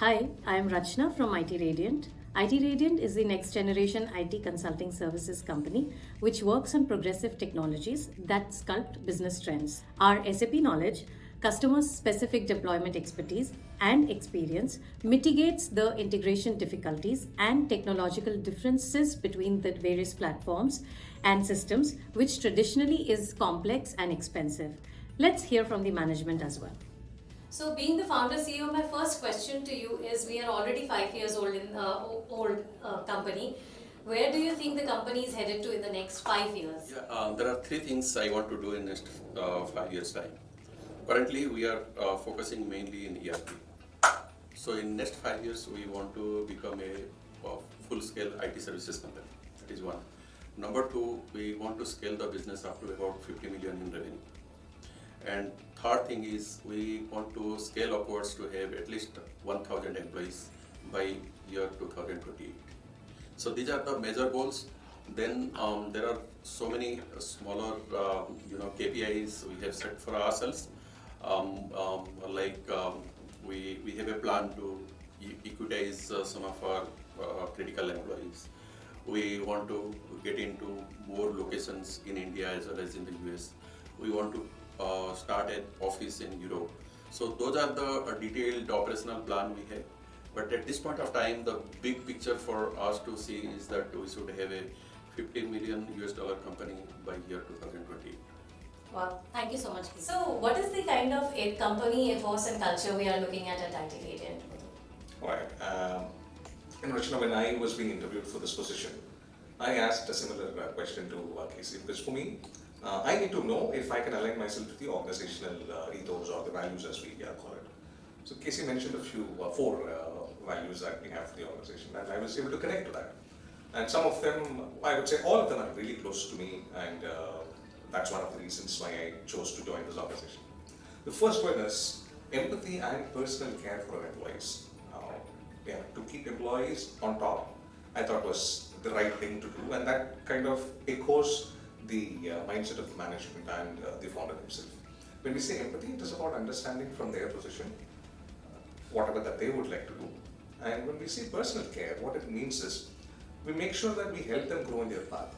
Hi, I am Rachna from IT Radiant. IT Radiant is the next generation IT consulting services company which works on progressive technologies that sculpt business trends. Our SAP knowledge, customer specific deployment expertise, and experience mitigates the integration difficulties and technological differences between the various platforms and systems, which traditionally is complex and expensive. Let's hear from the management as well. So, being the founder CEO, my first question to you is: we are already 5 years old in old company. Where do you think the company is headed to in the next 5 years? There are three things I want to do in next 5 years time. Currently, we are focusing mainly in ERP. So in next 5 years, we want to become a full-scale IT services company. That is one. Number two, we want to scale the business up to about 50 million in revenue. And third thing is we want to scale upwards to have at least 1,000 employees by year 2028. So these are the major goals. Then there are so many smaller, KPIs we have set for ourselves. We have a plan to equitize some of our critical employees. We want to get into more locations in India as well as in the US. We want to start an office in Europe. So those are the detailed operational plan we have. But at this point of time, the big picture for us to see is that we should have a $50 million company by year 2020. Wow, thank you so much. So, what is the kind of company ethos and culture we are looking at IT Radiant? Right. Rachna, when I was being interviewed for this position, I asked a similar question to Casey, because for me, I need to know if I can align myself to the organizational ethos or the values as we call it. So Casey mentioned four values that we have for the organization, and I was able to connect to that. And some of them, I would say all of them are really close to me, and that's one of the reasons why I chose to join this organization. The first one is empathy and personal care for our employees. To keep employees on top, I thought was the right thing to do, and that kind of echoes the mindset of the management and the founder himself. When we say empathy, it is about understanding from their position whatever that they would like to do. And when we say personal care, what it means is we make sure that we help them grow in their path.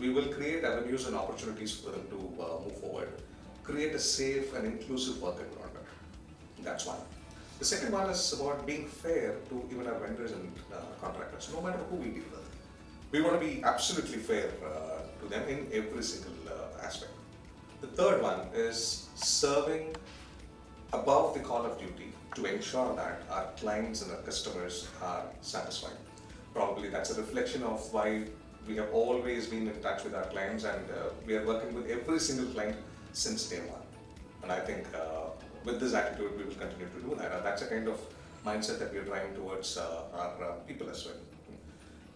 We will create avenues and opportunities for them to move forward, create a safe and inclusive work environment. That's one. The second one is about being fair to even our vendors and contractors, no matter who we deal with. We want to be absolutely fair to them in every single aspect. The third one is serving above the call of duty to ensure that our clients and our customers are satisfied. Probably that's a reflection of why we have always been in touch with our clients, and we are working with every single client since day one. And I think with this attitude, we will continue to do that. And that's a kind of mindset that we are driving towards our people as well.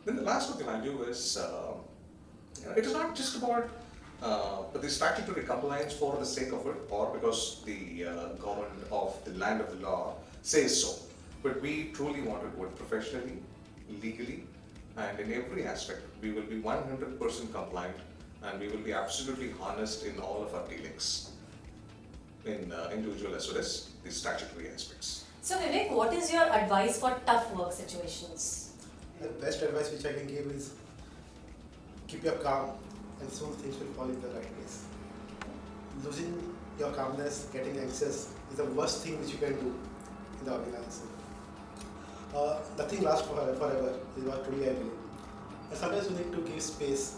Then the last of the value is, it is not just about the statutory compliance for the sake of it or because the government of the land of the law says so. But we truly want to do it professionally, legally, and in every aspect. We will be 100% compliant, and we will be absolutely honest in all of our dealings, in individual as well as the statutory aspects. So, Vivek, what is your advice for tough work situations? The best advice which I can give is keep your calm, and soon things will fall in the right place. Losing your calmness, getting anxious is the worst thing which you can do in the organization. Nothing lasts forever is what truly I believe. And sometimes you need to give space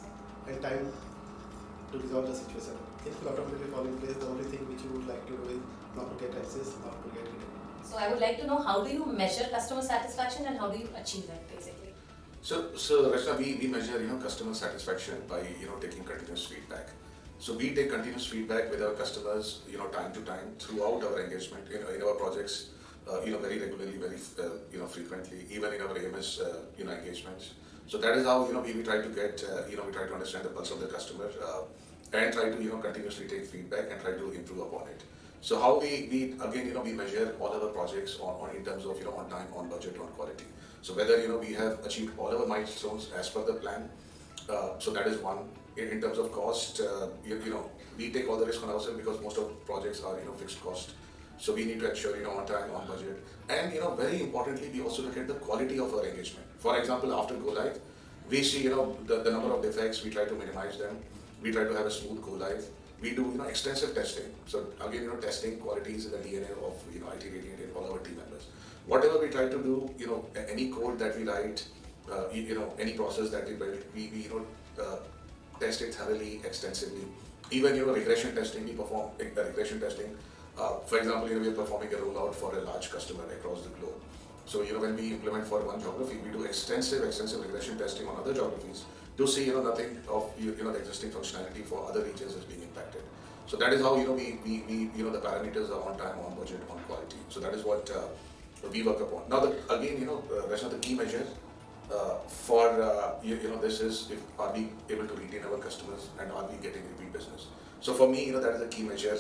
and time to resolve the situation. Things will automatically fall in place. The only thing which you would like to do is not to get anxious, not to get irritated. So, I would like to know, how do you measure customer satisfaction and how do you achieve that basically? So Rachna, we measure customer satisfaction by taking continuous feedback. So we take continuous feedback with our customers time to time throughout our engagement in our projects very regularly, very frequently, even in our AMS engagements. So that is how we try to get we try to understand the pulse of the customer and try to continuously take feedback and try to improve upon it. So how we again we measure all our projects on in terms of on time, on budget, on quality. So whether we have achieved all our milestones as per the plan. So that is one. In terms of cost, we take all the risk on ourselves because most of projects are fixed cost. So we need to ensure, on time, on budget. And, very importantly, we also look at the quality of our engagement. For example, after go live, we see, the number of defects, we try to minimize them. We try to have a smooth go live. We do, extensive testing. So again, testing qualities in the DNA of, IT Radiant and all our team members. Whatever we try to do, any code that we write, any process that we build, we test it thoroughly, extensively. Even, regression testing, we perform regression testing. For example, we are performing a rollout for a large customer across the globe. So, when we implement for one geography, we do extensive regression testing on other geographies to see, nothing of, the existing functionality for other regions is being impacted. So that is how, we the parameters are on time, on budget, on quality. So that is what we work upon. Now, again, Rachna, the key measure for, this is are we able to retain our customers and are we getting repeat business. So for me, that is the key measure